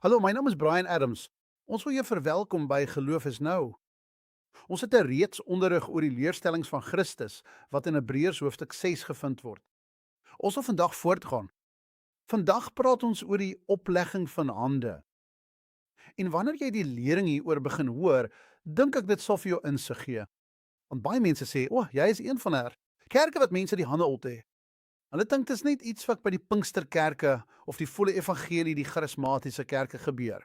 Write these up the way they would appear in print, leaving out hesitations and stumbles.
Hallo, my naam is Brian Adams. Ons wil jou verwelkom by Geloof is Nou. Ons het 'n reeks onderrig oor die leerstellings van Christus wat in Hebreërs hoofstuk 6 gevind word. Ons wil vandag voortgaan. Vandag praat ons oor die oplegging van hande. En wanneer jy die lering hieroor begin hoor, dink ek dit sal vir jou insig gee. Want baie mense sê, "O, jy is een van haar kerke wat mense die hande op het." Hulle dink dit is net iets wat by die Pinksterkerke of die volle evangelie, die charismatiese kerke gebeur.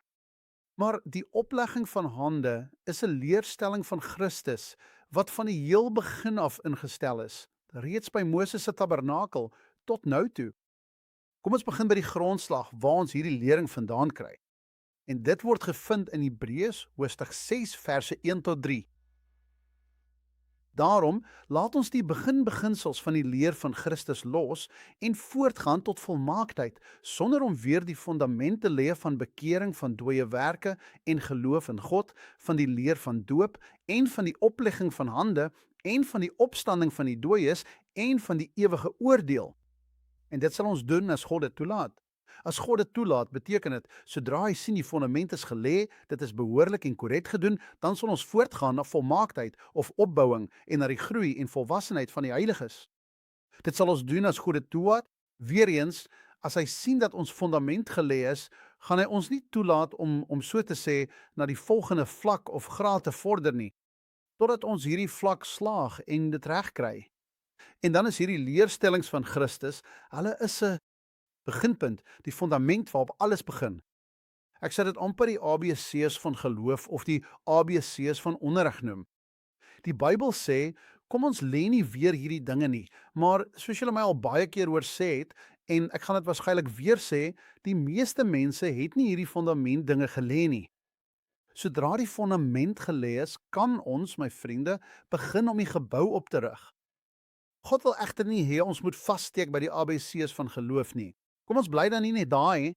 Maar die oplegging van hande is 'n leerstelling van Christus wat van die heel begin af ingestel is, reeds by Moses se tabernakel tot nou toe. Kom ons begin by die grondslag waar ons hierdie lering vandaan kry. En dit word gevind in Hebreërs hoofstuk 6 verse 1 tot 3. Daarom laat ons die beginsels van die leer van Christus los en voortgaan tot volmaaktheid, sonder om weer die fondament te lê van bekering van dooie werke en geloof in God, van die leer van doop en van die oplegging van hande en van die opstanding van die dooies en van die ewige oordeel. En dit sal ons doen as God dit toelaat. As God dit toelaat, beteken dit, sodra hy sien die fondament is gelê, dit is behoorlik en korrek gedoen, dan sal ons voortgaan na volmaaktheid of opbouing en na die groei en volwassenheid van die heiliges. Dit sal ons doen as God dit toelaat. Weereens, as hy sien dat ons fondament gelê is, gaan hy ons nie toelaat om so te sê na die volgende vlak of graad te vorder nie, totdat ons hierdie vlak slaag en dit reg kry. En dan is hierdie leerstellings van Christus, hulle is 'n beginpunt, die fondament waarop alles begin. Ek sal dit amper die ABC's van geloof of die ABC's van onderrig noem. Die Bybel sê, kom ons lê nie weer hierdie dinge nie, maar soos julle my al baie keer hoor sê het, en ek gaan dit waarskynlik weer sê, die meeste mense het nie hierdie fondament dinge gelê nie. Sodra die fondament gelê is, kan ons, my vriende, begin om die gebou op te rig. God wil egter nie hê ons moet vassteek by die ABC's van geloof nie. Kom ons bly dan nie net daar nie.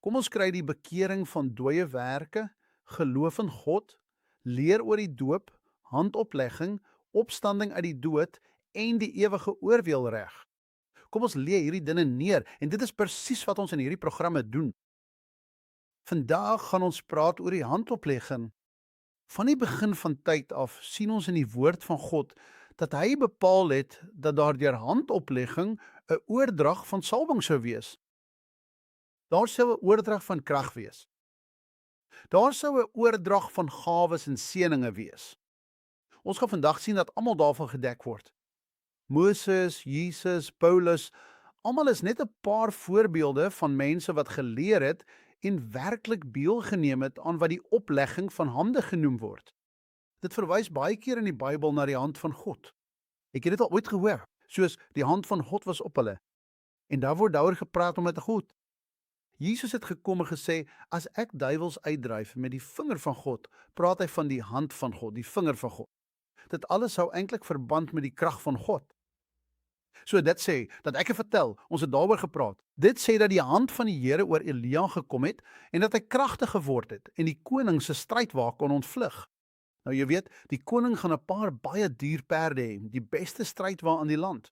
Kom ons kry die bekering van dooie werke, geloof in God, leer oor die doop, handoplegging, opstanding uit die dood en die ewige oordeel reg. Kom ons lê hierdie dinge neer en dit is presies wat ons in hierdie programme doen. Vandag gaan ons praat oor die handoplegging. Van die begin van tyd af sien ons in die woord van God dat hy bepaal het dat daar deur handoplegging 'n oordrag van salwing sou wees. Daar sou 'n oordrag van krag wees. Daar sou 'n oordrag van gawes en seëninge wees. Ons gaan vandag sien dat almal daarvan gedek word. Moses, Jesus, Paulus, almal is net 'n paar voorbeelde van mense wat geleer het en werklik deelgeneem het aan wat die oplegging van hande genoem word. Dit verwys baie keer in die Bybel na die hand van God. Ek het dit al ooit gehoor, soos die hand van God was op hulle. En daar word daaroor gepraat om dit te goed. Jesus het gekom en gesê, as ek duiwels uitdryf met die vinger van God, praat hy van die hand van God, die vinger van God. Dit alles hou eintlik verband met die krag van God. So dit sê, dat ek vertel, ons het daaroor gepraat. Dit sê dat die hand van die Here oor Elia gekom het en dat hy kragtig geword het en die koning se strydwa kon ontvlug. Nou jy weet, die koning gaan 'n paar baie duur perde hê, die beste strydwa in die land.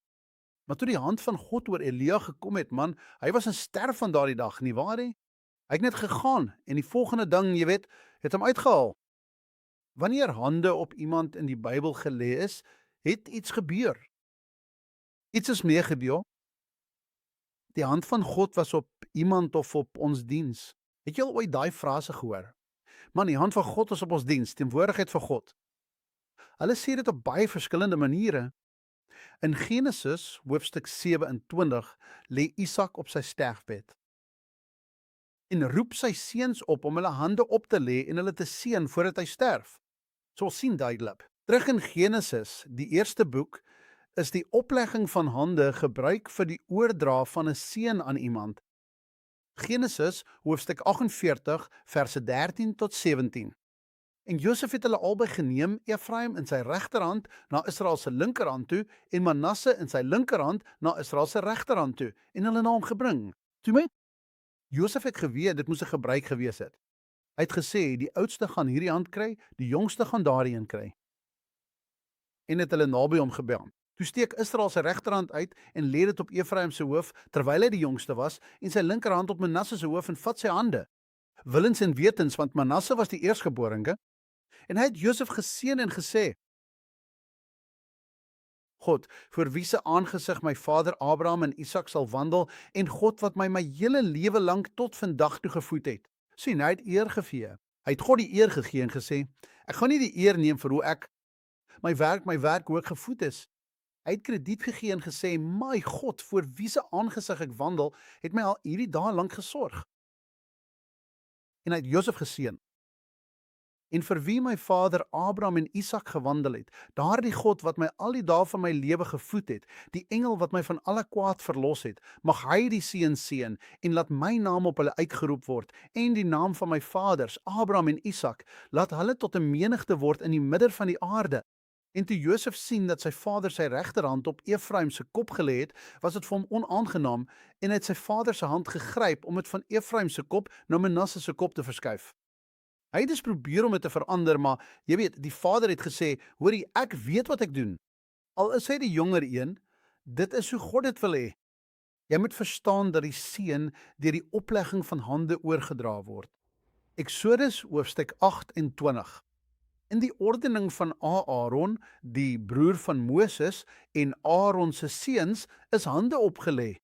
Maar toe die hand van God oor Elia gekom het, man, hy was 'n ster van daardie dag, nie waar nie? Hy het net gegaan en die volgende ding, jy weet, het hom uitgehaal. Wanneer hande op iemand in die Bybel gelê is, het iets gebeur. Iets is mee gebeur. Die hand van God was op iemand of op ons diens. Het jy al ooit daai frase gehoor? Man, die hand van God was op ons diens, teenwoordigheid van God. Hulle sê dit op baie verskillende maniere. In Genesis hoofstuk 27 lê Isak op sy sterfbed en roep sy seuns op om hulle hande op te lê en hulle te seën voordat hy sterf. So ons sien duidelik. Terug in Genesis, die eerste boek, is die oplegging van hande gebruik vir die oordra van 'n seën aan iemand. Genesis hoofstuk 48 verse 13 tot 17. En Josef het hulle albei geneem, Efraim in sy regterhand na Israel se linkerhand toe en Manasse in sy linkerhand na Israel se regterhand toe en hulle na hom gebring. Toe met Josef het geweet dit moes 'n gebruik gewees het. Hy het gesê die oudste gaan hierdie hand kry, die jongste gaan daardie een kry. En het hulle naby hom gebel. Toe steek Israel sy regterhand uit en lê dit op Efraim se hoof terwyl hy die jongste was en sy linkerhand op Manasse se hoof en vat sy hande. willens en wetens, want Manasse was die eerstgeborene, en hy het Josef geseën en gesê: God, voor wie se aangesig my vader Abraham en Isak sal wandel, en God wat my hele lewe lank tot vandag toe gevoed het. Sien, hy het eer gegee. Hy het God die eer gegee en gesê: ek gaan nie die eer neem vir hoe ek my werk hoe ek gevoed is. Hy het krediet gegee en gesê: my God, voor wie se aangesig ek wandel, het my al hierdie dae lank gesorg. En hy het Josef geseën. En vir wie my vader Abraham en Isak gewandel het, daardie God wat my al die dae van my lewe gevoed het, die engel wat my van alle kwaad verlos het, mag hy die seën seën en laat my naam op hulle uitgeroep word en die naam van my vaders Abraham en Isak, laat hulle tot 'n menigte word in die midden van die aarde. En toe Josef sien dat sy vader sy regterhand op Efraim se kop gelê het, was dit vir hom onaangenaam en hy het sy vader se hand gegryp om dit van Efraim se kop na Manasse se kop te verskuif. Hy het dus probeer om dit te verander, maar jy weet, die vader het gesê: hoorie, ek weet wat ek doen. Al is hy die jonger een, dit is hoe God dit wil hê. Jy moet verstaan dat die seën deur die oplegging van hande oorgedra word. Eksodus hoofstuk 28. In die ordening van Aaron, die broer van Moses, en Aaron se seuns is hande opgelê.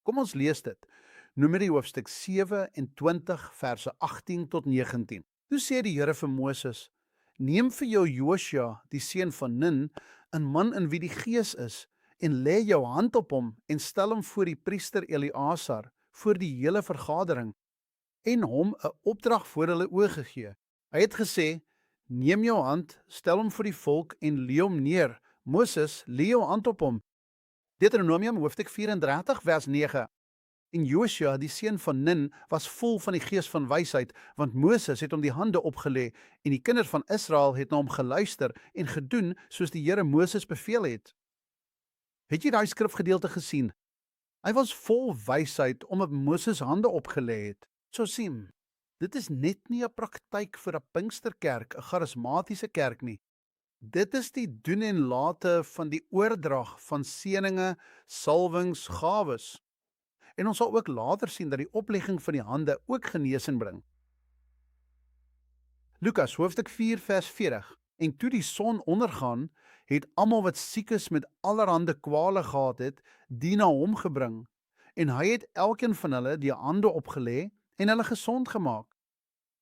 Kom ons lees dit. Numeri hoofstuk 27 verse 18 tot 19. Toe sê die Here vir Moses: neem vir jou Josia, die seun van Nun, 'n man in wie die Gees is, en lê jou hand op hom en stel hom voor die priester Eleasar, voor die hele vergadering, en hom 'n opdrag voor hulle oë gegee. Hy het gesê: neem jou hand, stel hom voor die volk en lê hom neer. Moses, lê jou hand op hom. Deuteronomium hoofstuk 34 vers 9. En Josia, die seun van Nun, was vol van die gees van wysheid, want Moses het hom die hande opgelê en die kinders van Israel het na hom geluister en gedoen soos die Here Moses beveel het. Het jy daai skrifgedeelte gesien? Hy was vol wysheid omdat Moses hande opgelê het. So sien, dit is net nie 'n praktyk vir 'n Pinksterkerk, 'n charismatiese kerk nie. Dit is die doen en late van die oordrag van seëninge, salwings, gawes. En ons sal ook later sien dat die oplegging van die hande ook genesing bring. Lukas hoofstuk 4 vers 40. En toe die son ondergaan, het almal wat siek is met allerhande kwale gehad het, die na hom gebring, en hy het elkeen van hulle die hande opgelê en hulle gesond gemaak.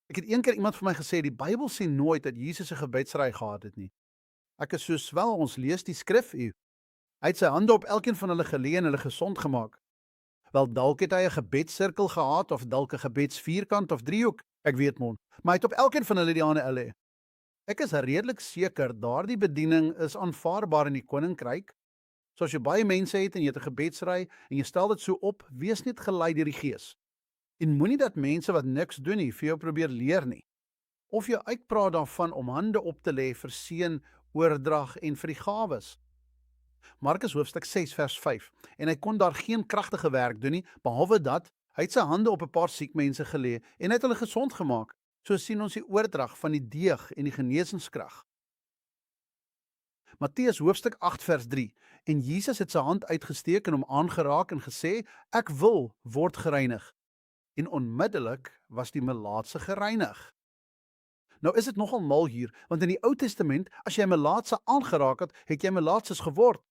Ek het een keer iemand vir my gesê, die Bybel sê nooit dat Jesus 'n gebedsry gehad het nie. Ek is so swel, ons lees die skrif u. Hy het sy hande op elkeen van hulle gelê en hulle gesond gemaak. Wel, dalk het hy 'n gebedssirkel gehad, of dalk 'n gebedsvierkant of driehoek, ek weet mos, maar hy het op elkeen van hulle die hande gelê. Ek is redelik seker daardie bediening is aanvaarbaar in die koninkryk. So as jy baie mense het en jy het 'n gebedsry en jy stel dit so op, wees net gelei deur die Gees. En moenie dat mense wat niks doen nie vir jou probeer leer nie. Of jy uitpraat daarvan om hande op te lê vir seën, oordrag en vir die gawes. Markus hoofstuk 6 vers 5. En hy kon daar geen kragtige werk doen nie, behalwe dat hy het sy hande op 'n paar siek mense gelê en hy het hulle gesond gemaak. So sien ons die oordrag van die deeg en die genesingskrag. Matteus hoofstuk 8 vers 3. En Jesus het sy hand uitgesteek en hom aangeraak en gesê: ek wil word gereinig. En onmiddellik was die melaatse gereinig. Nou is dit nogal mal hier, want in die Ou Testament, as jy 'n melaatse aangeraak het, het jy melaatses geword.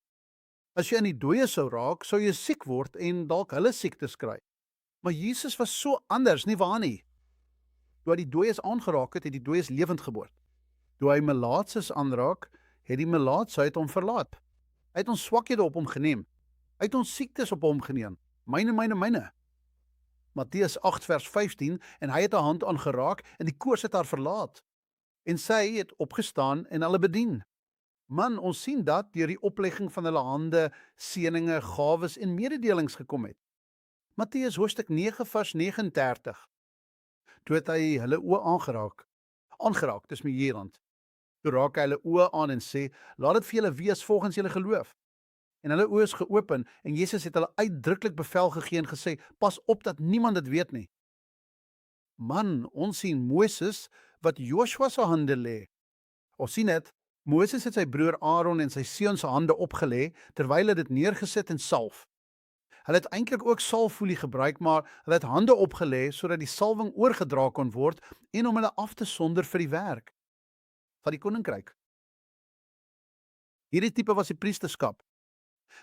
As jy aan die dooie sou raak, sou jy siek word en dalk hulle siektes kry. Maar Jesus was so anders, nie waar nie? Toe hy die dooies aangeraak het, het die dooies lewend geword. Toe hy melaatses aanraak, het die melaatsheid hom verlaat. Hy het ons swakhede op hom geneem. Hy het ons siektes op hom geneem. Myne. Matteus 8 vers 15, en hy het haar hand aangeraak en die koors het haar verlaat. En sy het opgestaan en hulle bedien. Man, ons sien dat deur die oplegging van hulle hande seëninge, gawes en mededelings gekom het. Matteus hoofstuk 9 vers 39. Toe het hy hulle oë aangeraak, dis my hierand. Toe raak hy hulle oë aan en sê: laat dit vir julle wees volgens julle geloof. En hulle oë is geopen en Jesus het hulle uitdruklik bevel gegee en gesê: pas op dat niemand dit weet nie. Man, ons sien Moses wat Joshua se hande lê. Ons sien dit, Moses het sy broer Aaron en sy seuns se hande opgelê terwyl hy dit neergesit en salf. Hulle het eintlik ook salfolie gebruik, maar hulle het hande opgelê sodat die salwing oorgedra kon word en om hulle af te sonder vir die werk van die koninkryk. Hierdie tipe was die priesterskap.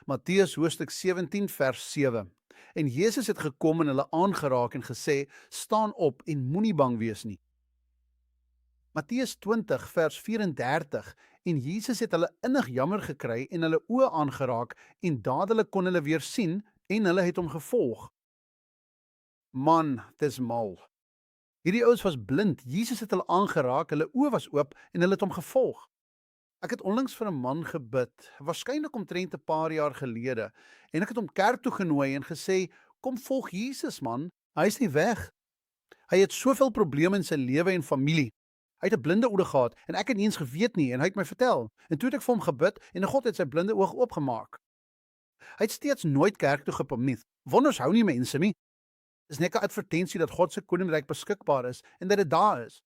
Matteus hoofstuk 17 vers 7. En Jesus het gekom en hulle aangeraak en gesê: "Staan op en moenie bang wees nie." Matteus 20 vers 34. En Jesus het hulle innig jammer gekry en hulle oë aangeraak en dadelik kon hulle weer sien en hulle het hom gevolg. Man, dis mal. Hierdie ouens was blind. Jesus het hulle aangeraak, hulle oë was oop en hulle het hom gevolg. Ek het onlangs vir 'n man gebid, waarskynlik omtrent 'n paar jaar gelede, en ek het hom kerk toe genooi en gesê: "Kom volg Jesus man, hy is nie weg." Hy het soveel probleme in sy lewe en familie. Hy het 'n blinde oog gehad en ek het nie eens geweet nie en hy het my vertel. En toe het ek vir hom gebid en God het sy blinde oog oopgemaak. Hy het steeds nooit kerk toe gekom. Wonders hou nie mense nie. Dis net 'n advertensie dat God se koninkryk beskikbaar is en dat dit daar is.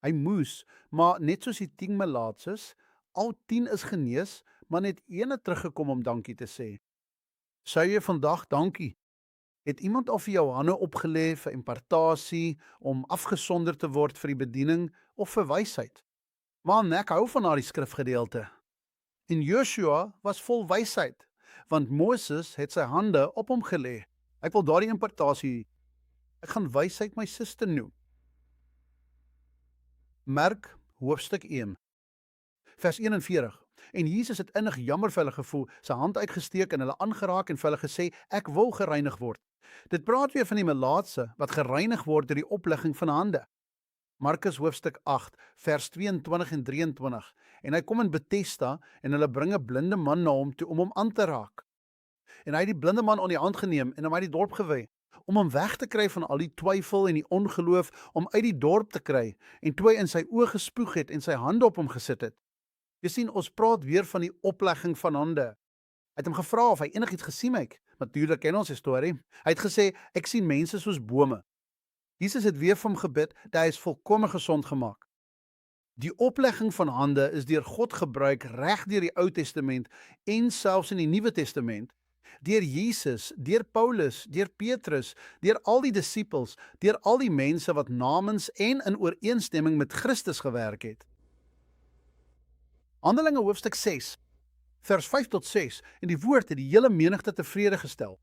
Hy moes, maar net soos die 10 melaatses, al 10 is genees, maar net een het teruggekom om dankie te sê. Sê jy vandag dankie? Het iemand al vir jou hande opgelê vir impartasie, om afgesonder te word vir die bediening of vir wysheid? Man, ek hou van daardie skrifgedeelte. En Joshua was vol wysheid, want Moses het sy hande op hom gelê. Ek wil daardie impartasie. Ek gaan wysheid my suster noem. Mark hoofstuk 1 vers 41. En Jesus het innig jammer vir hulle gevoel, sy hand uitgesteek en hulle aangeraak en vir hulle gesê: "Ek wil gereinig word." Dit praat weer van die melaatse wat gereinig word deur die oplegging van hande. Markus hoofstuk 8 vers 22 en 23. En hy kom in Bethesda en hulle bring 'n blinde man na hom toe om hom aan te raak. En hy het die blinde man aan die hand geneem en hom uit die dorp gewy, om hom weg te kry van al die twyfel en die ongeloof, om uit die dorp te kry. En toe hy in sy oë gespoeg het en sy hande op hom gesit het. Jy sien, ons praat weer van die oplegging van hande. Hy het hom gevra of hy enigiets gesien het. Natuurlik ken ons die storie. Hy het gesê: "Ek sien mense soos bome." Jesus het weer vir hom gebid dat hy is volkome gesond gemaak. Die oplegging van hande is deur God gebruik reg deur die Ou Testament en selfs in die Nuwe Testament. Deur Jesus, deur Paulus, deur Petrus, deur al die disippels, deur al die mense wat namens en in ooreenstemming met Christus gewerk het. Handelinge hoofstuk 6, vers 5 tot 6, en die woord het die hele menigte tevrede gestel.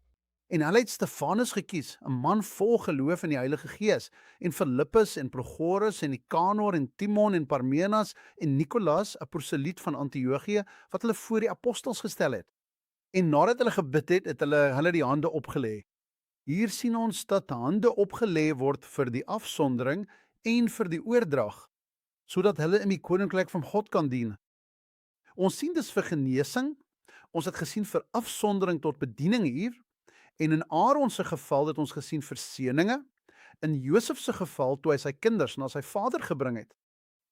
En hulle het Stefanus gekies, 'n man vol geloof in die Heilige Gees, en Filippus en Prochorus en Nikanor en Timon en Parmenas en Nikolaas, 'n proseliet van Antiochië, wat hulle voor die apostels gestel het. En nadat hulle gebid het, het hulle die hande opgelê. Hier sien ons dat hande opgelê word vir die afsondering en vir die oordrag, sodat hulle in die koninkryk van God kan dien. Ons sien dus vir genesing, ons het gesien vir afsondering tot bediening hier, en in Aaron se geval het ons gesien vir seëninge, in Josef se geval toe hy sy kinders na sy vader gebring het.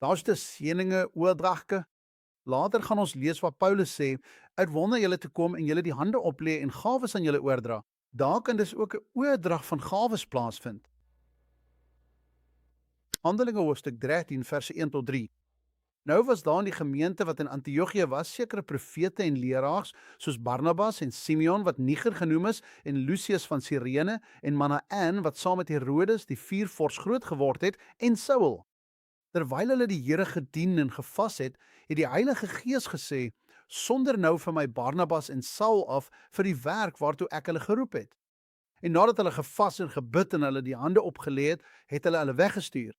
Daar's dus seëninge, oordragte. Later gaan ons lees wat Paulus sê: "Uit wonder julle te kom en julle die hande oplê en gawes aan julle oordra." Daar kan dus ook 'n oordrag van gawes plaasvind. Handelinge hoofstuk 13 verse 1 tot 3. Nou was daar in die gemeente wat in Antiochië was, sekere profete en leraars, soos Barnabas en Simeon wat Niger genoem is, en Lucius van Cyrene, en Manaen wat saam met Herodes die viervors groot geword het, en Saul. Terwyl hulle die Here gedien en gevas het, het die Heilige Gees gesê: "Sonder nou vir my Barnabas en Saul af vir die werk waartoe ek hulle geroep het." En nadat hulle gevas en gebid en hulle die hande opgelê het, het hulle weggestuur.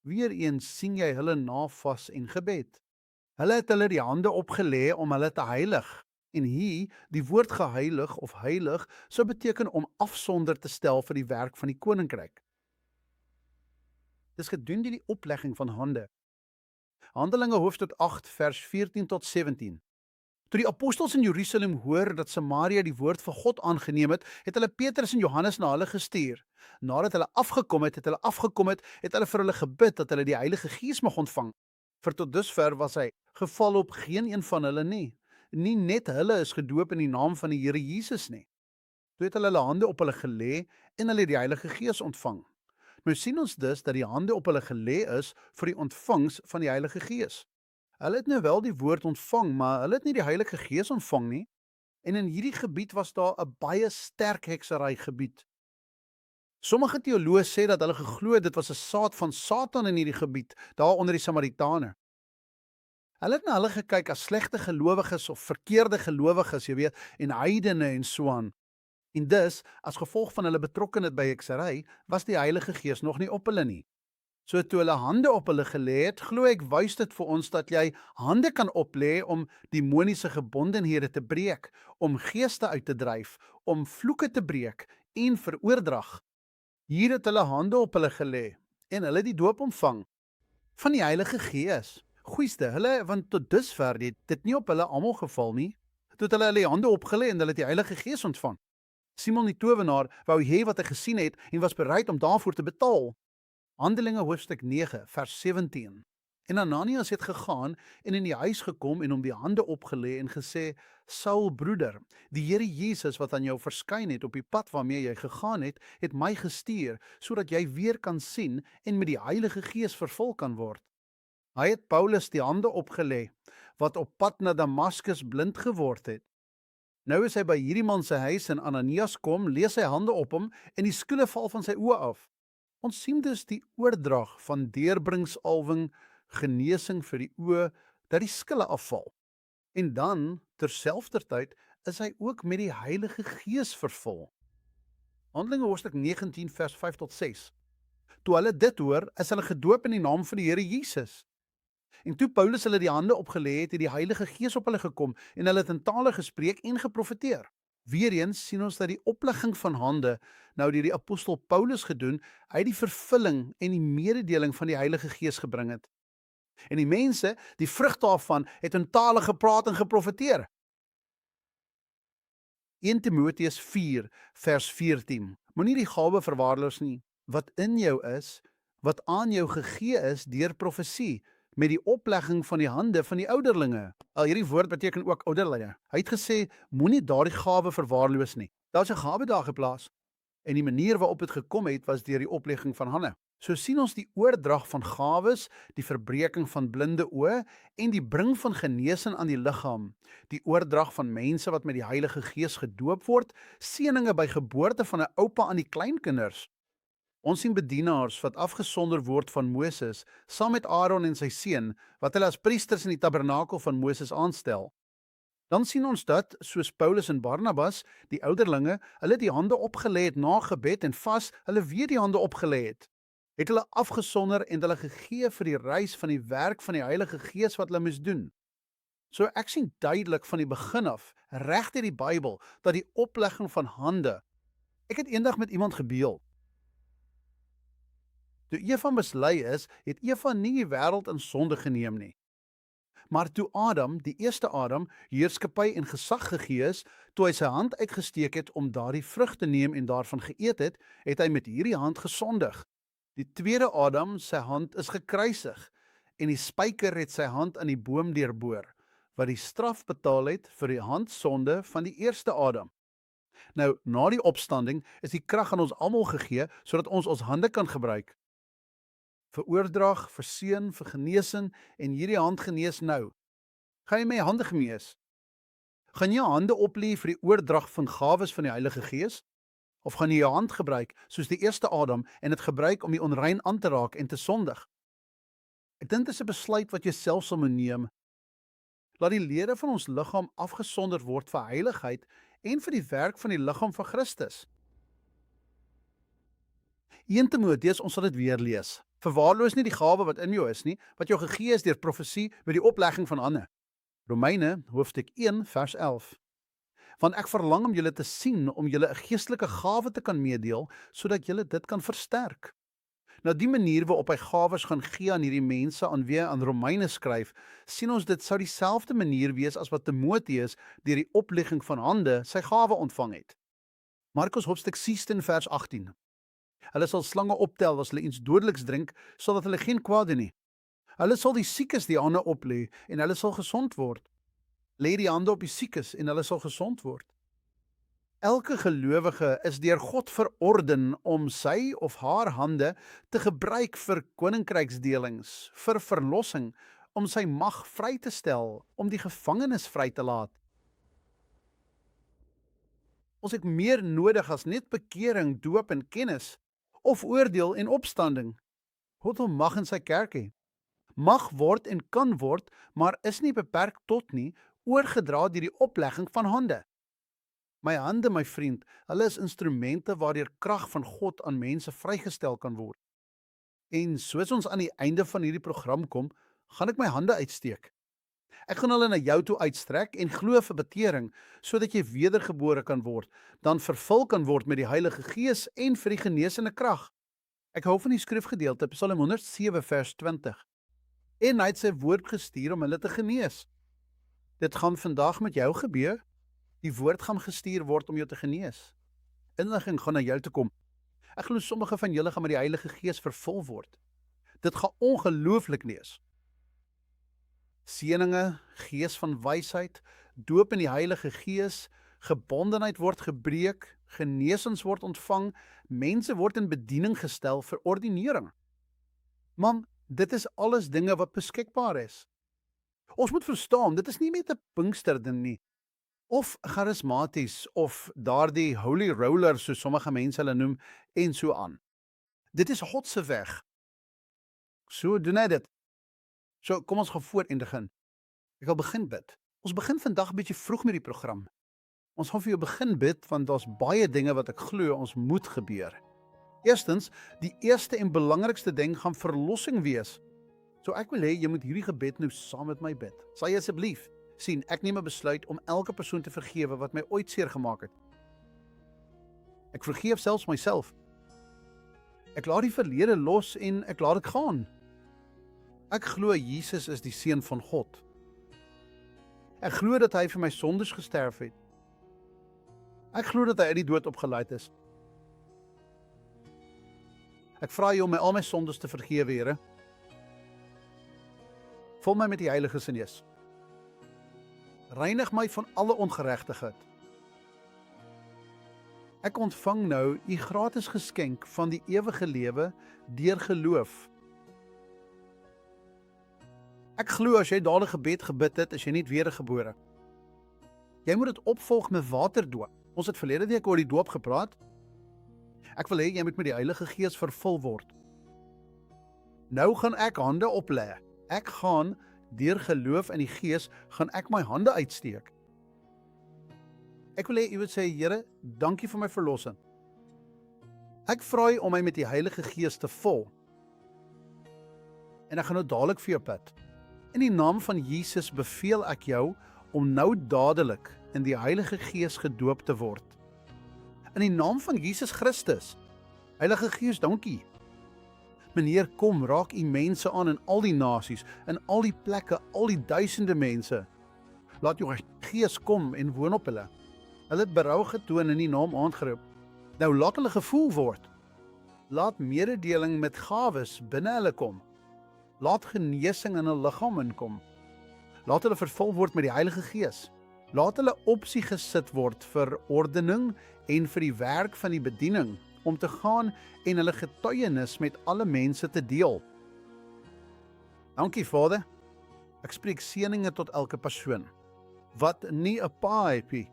Weereens sien jy hulle na vas en gebed. Hulle het hulle die hande opgelê om hulle te heilig. En hier, die woord geheilig of heilig, sou beteken om afsonder te stel vir die werk van die koninkryk. Dis gedoen deur die oplegging van hande. Handelinge hoofstuk 8 vers 14 tot 17. Toe die apostels in Jerusalem hoor dat Samaria die woord van God aangeneem het, het hulle Petrus en Johannes na hulle gestuur. Nadat hulle afgekom het, het hulle vir hulle gebid dat hulle die Heilige Gees mag ontvang. Vir tot dusver was hy geval op geen een van hulle nie. Nie net hulle is gedoop in die naam van die Here Jesus nie. Toe het hulle hande op hulle gelê en hulle die Heilige Gees ontvang. Nou sien ons dus dat die hande op hulle gelê is vir die ontvangs van die Heilige Gees. Hulle het nou wel die woord ontvang, maar hulle het nie die Heilige Gees ontvang nie. En in hierdie gebied was daar 'n baie sterk heksery gebied. Sommige teoloë sê dat hulle geglo dit was 'n saad van Satan in hierdie gebied, daar onder die Samaritane. Hulle het na hulle gekyk as slegte gelowiges of verkeerde gelowiges, jy weet, en heidene en so aan. En dus, as gevolg van hulle betrokkeheid by heksery, was die Heilige Gees nog nie op hulle nie. So toe hulle hande op hulle gelê het, glo ek wys dit vir ons dat jy hande kan oplê om demoniese gebondenhede te breek, om geeste uit te dryf, om vloeke te breek en vir oordrag. Hier het hulle hande op hulle gelê en hulle die doop ontvang van die Heilige Gees. Goeieste, hulle, want tot dusver het dit nie op hulle almal geval nie. Toe het hulle die hande opgelê en hulle het die Heilige Gees ontvang. Simon die towenaar wou hê wat hy gesien het en was bereid om daarvoor te betaal. Handelinge hoofstuk 9 vers 17. En Ananias het gegaan en in die huis gekom en hom die hande opgelê en gesê: Saul broeder, die Here Jesus wat aan jou verskyn het op die pad waarmee jy gegaan het my gestuur sodat jy weer kan sien en met die Heilige Gees vervul kan word. Hy het Paulus die hande opgelê wat op pad na Damaskus blind geword het. Nou is hy by hierdie man se huis en Ananias kom, lees sy hande op hom en die skille val van sy oë af. Ons sien dus die oordrag van deurbringsalwing, genesing vir die oë, dat die skille afval. En dan, terselfdertyd, is hy ook met die Heilige Gees vervul. Handelinge hoofstuk 19 vers 5 tot 6. Toe hulle dit hoor, is hulle gedoop in die naam van die Here Jesus. En toe Paulus hulle die hande opgelê het die Heilige Gees op hulle gekom en hulle het in tale gespreek en geprofeteer. Weereens sien ons dat die oplegging van hande nou deur die apostel Paulus gedoen, hy die vervulling en die mededeling van die Heilige Gees gebring het. En die mense, die vrug daarvan, het in tale gepraat en geprofeteer. 1 Timoteus 4 vers 14. Moenie die gawe verwaarloos nie, wat in jou is, wat aan jou gegee is deur profesie, met die oplegging van die hande van die ouderlinge. Al hierdie woord beteken ook ouderlinge. Hy het gesê, moenie daardie gawe verwaarloos nie. Daar's 'n gawe daar geplaas. En die manier waarop dit gekom het, was deur die oplegging van hande. So sien ons die oordrag van gawes, die verbreeking van blinde oë en die bring van genesing aan die liggaam. Die oordrag van mense wat met die Heilige Gees gedoop word, seëninge by geboorte van 'n oupa aan die kleinkinders. Ons sien bedienaars wat afgesonder word van Moses, saam met Aaron en sy seun, wat hulle as priesters in die tabernakel van Moses aanstel. Dan sien ons dat, soos Paulus en Barnabas, die ouderlinge, hulle die hande opgelê het na gebed en vas, hulle weer die hande opgelê het hulle afgesonder en hulle gegee vir die reis van die werk van die Heilige Gees wat hulle moes doen. So ek sien duidelik van die begin af, reg deur die Bybel, dat die oplegging van hande. Ek het eendag met iemand gebeel. Toe Eva mislei is, het Eva nie die wêreld in sonde geneem nie. Maar toe Adam, die eerste Adam, heerskappy en gesag gegee is, toe hy sy hand uitgesteek het om daardie vrug te neem en daarvan geëet het hy met hierdie hand gesondig. Die tweede Adam, sy hand is gekruisig en die spyker het sy hand aan die boom deurboor, wat die straf betaal het vir die handsonde van die eerste Adam. Nou, na die opstanding is die krag aan ons almal gegee sodat ons ons hande kan gebruik. Vir oordrag, vir seën, vir genesing en hierdie hand genees nou. Gaan jy my hande genees? Gaan jy hande oplê vir die oordrag van gawes van die Heilige Gees? Of gaan jy jou hand gebruik soos die eerste Adam en dit gebruik om die onrein aan te raak en te sondig? Ek dink dit is 'n besluit wat jy self sal moet neem. Laat die lede van ons liggaam afgesonder word vir heiligheid en vir die werk van die liggaam van Christus. 1 Timoteus, ons sal dit weer lees. Verwaarloos nie die gawe wat in jou is nie, wat jou gegee is deur profesie met die oplegging van hande. Romeine hoofstuk 1 vers 11. Want ek verlang om julle te sien, om julle 'n geestelike gawe te kan meedeel, sodat julle dit kan versterk. Nou die manier waarop hy gawes gaan gee aan hierdie mense aan wie hy aan Romeine skryf, sien ons dit sou dieselfde manier wees as wat Timoteus deur die oplegging van hande sy gawe ontvang het. Markus hoofstuk 16 vers 18. Hulle sal slange optel as hulle iets dodeliks drink, sodat hulle geen kwaad doen nie. Hulle sal die siekes die hande oplê en hulle sal gesond word. Lê die hande op die siekes en hulle sal gesond word. Elke gelowige is deur God verorden om sy of haar hande te gebruik vir koninkryksdelings, vir verlossing, om sy mag vry te stel, om die gevangenes vry te laat. Ons het meer nodig as net bekering, doop en kennis, of oordeel en opstanding. God wil mag in sy kerk hê. Mag word en kan word, maar is nie beperk tot nie, oorgedra deur die oplegging van hande. My hande, my vriend, hulle is instrumente waardeur krag van God aan mense vrygestel kan word. En soos ons aan die einde van hierdie program kom, gaan ek my hande uitsteek. Ek gaan hulle na jou toe uitstrek en glo vir betering, sodat jy wedergebore kan word, dan vervul kan word met die Heilige Gees en vir die genesende krag. Ek hou van die skrifgedeelte, Psalm 107 vers 20. En hy het sy woord gestuur om hulle te genees. Dit gaan vandag met jou gebeur. Die woord gaan gestuur word om jou te genees. Inligting gaan na jou toe kom. Ek glo sommige van julle gaan met die Heilige Gees vervul word. Dit gaan ongelooflik wees. Seëninge, gees van wysheid, doop in die Heilige Gees, gebondenheid word gebreek, genesings word ontvang, mense word in bediening gestel vir ordinering. Man, dit is alles dinge wat beskikbaar is. Ons moet verstaan, dit is nie met 'n Pinksterding nie, of charismaties, of daardie holy roller, soos sommige mense hulle noem, en so aan. Dit is God se weg. So doen hy dit. So, kom ons gaan vorendig in. Ek wil begin bid. Ons begin vandag 'n bietjie vroeg met die program. Ons gaan vir jou begin bid, want daar's baie dinge wat ek glo ons moet gebeur. Eerstens, die eerste en belangrikste ding gaan verlossing wees. So ek wil hê jy moet hierdie gebed nou saam met my bid. Sal jy asseblief sien, ek neem 'n besluit om elke persoon te vergewe wat my ooit seer gemaak het. Ek vergeef selfs myself. Ek laat die verlede los en ek laat dit gaan. Ek glo Jesus is die seun van God. Ek glo dat hy vir my sondes gesterf het. Ek glo dat hy uit die dood opgeleid is. Ek vra jou om my al my sondes te vergewe, Here. Vul my met die Heilige Gees. Reinig my van alle ongeregtigheid. Ek ontvang nou u gratis geskenk van die ewige lewe deur geloof. Ek glo as jy daardie gebed gebid het, is jy nie wedergebore. Jy moet dit opvolg met waterdoop. Ons het verlede week oor die doop gepraat. Ek wil hê jy moet met die Heilige Gees vervul word. Nou gaan ek hande oplê. Ek gaan deur geloof in die Gees gaan ek my hande uitsteek. Ek wil hê jy moet sê, Here, dankie vir my verlossing. Ek vra U om my met die Heilige Gees te vul. En ek gaan nou dadelik vir jou bid. In die naam van Jesus beveel ek jou om nou dadelik in die Heilige Gees gedoop te word. In die naam van Jesus Christus. Heilige Gees, dankie. Meneer, kom, raak u mense aan in al die nasies, in al die plekke, al die duisende mense. Laat jou Gees kom en woon op hulle. Hulle het berou getoon in die naam aangeroep. Nou laat hulle gevoel word. Laat mededeling met gawes binne hulle kom. Laat genesing in hulle liggaam inkom. Laat hulle vervul word met die Heilige Gees. Laat hulle opsie gesit word vir ordening en vir die werk van die bediening, om te gaan en hulle getuienis met alle mense te deel. Dankie, Vader. Ek spreek seëninge tot elke persoon wat nie 'n pa het nie.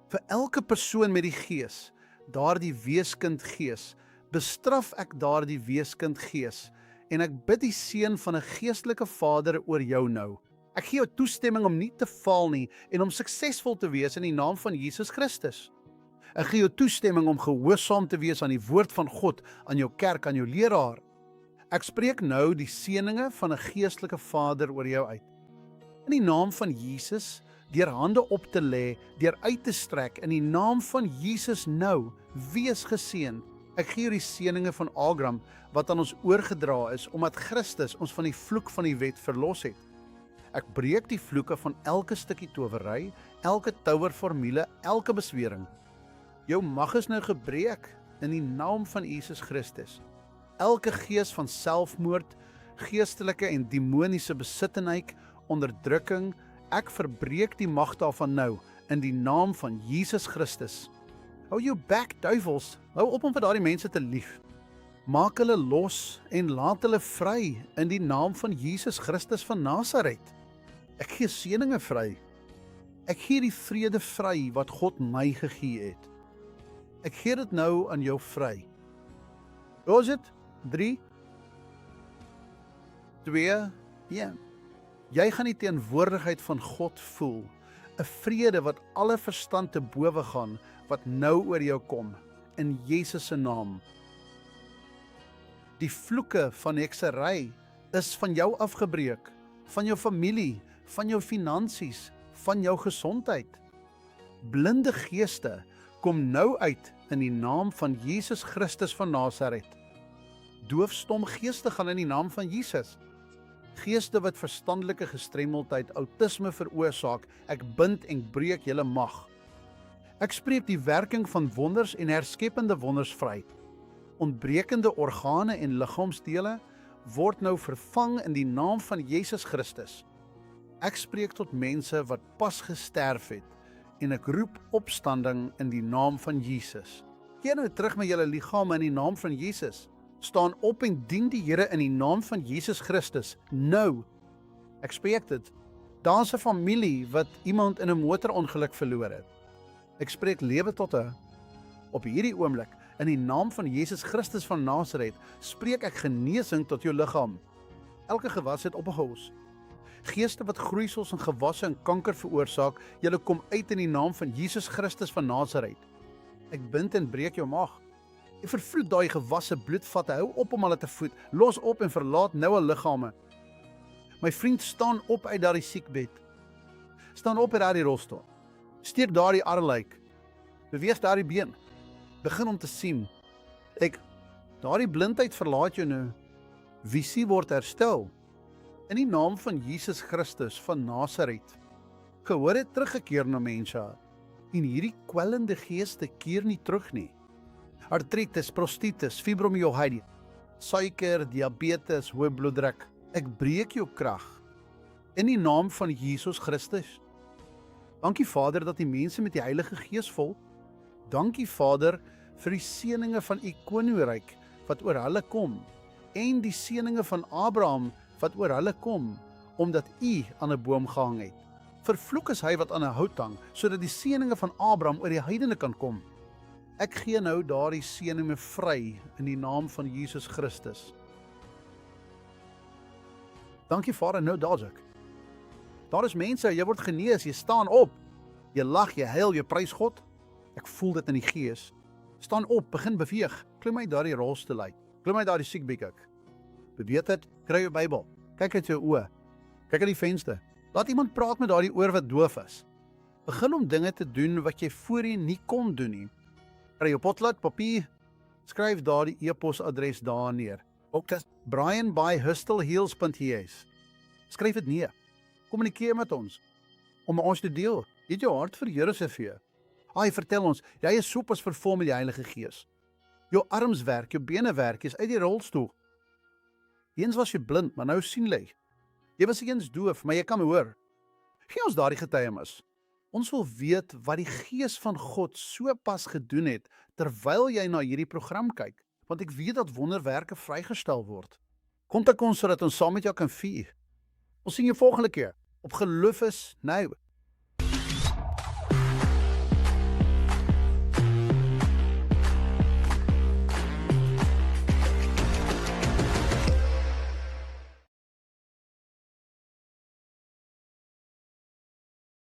Vir elke persoon met die Gees, daardie weeskind Gees, bestraf ek daardie weeskind Gees en ek bid die seën van 'n geestelike Vader oor jou nou. Ek gee jou toestemming om nie te faal nie en om suksesvol te wees in die naam van Jesus Christus. Ek gee jou toestemming om gehoorsaam te wees aan die woord van God, aan jou kerk, aan jou leraar. Ek spreek nou die seëninge van 'n geestelike Vader oor jou uit. In die naam van Jesus, deur hande op te lê, deur uit te strek, in die naam van Jesus nou, wees geseën. Ek gee jou die seëninge van Abraham wat aan ons oorgedra is, omdat Christus ons van die vloek van die wet verlos het. Ek breek die vloeke van elke stukkie towery, elke touwerformule, elke beswering. Jou mag is nou gebreek in die naam van Jesus Christus. Elke gees van selfmoord, geestelike en demoniese besittenheid, onderdrukking, ek verbreek die mag daarvan nou in die naam van Jesus Christus. Hou jou bek, duivels, hou op om vir daardie mense te lief. Maak hulle los en laat hulle vry in die naam van Jesus Christus van Nasaret. Ek gee seëninge vry. Ek gee die vrede vry wat God my gegee het. Ek gee dit nou aan jou vry. Hoe is dit? 3, 2, 1. Jy gaan die teenwoordigheid van God voel. 'n Vrede wat alle verstand te bowe gaan, wat nou oor jou kom. In Jesus se naam. Die vloeke van heksery is van jou afgebreek, van jou familie, van jou finansies, van jou gesondheid. Blinde geeste kom nou uit in die naam van Jesus Christus van Nasaret. Doofstom geeste gaan in die naam van Jesus. Geeste wat verstandelike gestremdheid, autisme veroorsaak, ek bind en breek julle mag. Ek spreek die werking van wonders en herskepende wonders vry. Ontbrekende organe en liggaamsdele word nou vervang in die naam van Jesus Christus. Ek spreek tot mense wat pas gesterf het en ek roep opstanding in die naam van Jesus. Keer nou terug met julle liggame in die naam van Jesus. Staan op en dien die Here in die naam van Jesus Christus. Nou. Ek spreek dit. Daar's 'n familie wat iemand in 'n motorongeluk verloor het. Ek spreek lewe tot 'n op hierdie oomblik. In die naam van Jesus Christus van Nasaret spreek ek genesing tot jou liggaam. Elke gewas het opgehos. Geeste wat groeisels en gewasse en kanker veroorsaak, julle kom uit in die naam van Jesus Christus van Nasaret. Ek bind en breek jou mag. Ek vervloek daai gewasse bloedvatte, hou op om hulle te voed, los op en verlaat nou al liggame. My vriend, staan op uit daardie siekbed. Staan op uit daardie rolstoel. Steek daardie arm uit. Beweeg daardie been. Begin om te sien. Daardie blindheid verlaat jou nou. Visie word herstel. In die naam van Jesus Christus van Nasaret. Gehoor het teruggekeer na mense. En hierdie kwellende geeste keer nie terug nie. Artritis, prostatitis, fibromyalgie, suiker, diabetes, hoë bloeddruk. Ek breek jou krag. In die naam van Jesus Christus. Dankie Vader dat die mense met die Heilige Gees vul. Dankie Vader vir die seëninge van u koninkryk wat oor hulle kom en die seëninge van Abraham wat oor hulle kom omdat u aan 'n boom gehang het. Vervloek is hy wat aan 'n hout hang sodat die seëninge van Abraham oor die heidene kan kom. Ek gee nou daardie seëninge vry in die naam van Jesus Christus. Dankie Vader, nou daar's ek. Daar is mense, jy word genees, jy staan op. Jy lag, jy huil, jy prys God. Ek voel dit in die gees. Staan op, begin beweeg. Klim uit daardie rolstoel uit. Klim uit daardie siekbed uit. Beweeg dit, kry jou Bybel. Kyk uit jou oë. Kyk uit die venster. Laat iemand praat met daardie oor wat doof is. Begin om dinge te doen wat jy voorheen nie kon doen nie. Kry jou potlood, papier. Skryf daardie e-posadres daar neer. Ook dit brian@hustelheals.hu. Skryf dit neer. Kommunikeer met ons om ons te deel. Jy het jou hart vir Here se vir. Hy vertel ons, jy is so pas vervul met die Heilige Gees. Jou arms werk, jou bene werk, jy's uit die rolstoel. Eens was jy blind, maar nou sien jy. Jy was eens doof, maar jy kan hoor. Gee ons daardie getuienis. Ons wil weet wat die Gees van God so pas gedoen het terwyl jy na hierdie program kyk, want ek weet dat wonderwerke vrygestel word. Kontak ons sodat ons saam met jou kan vier. Ons sien jou volgende keer op Geloof is Nou.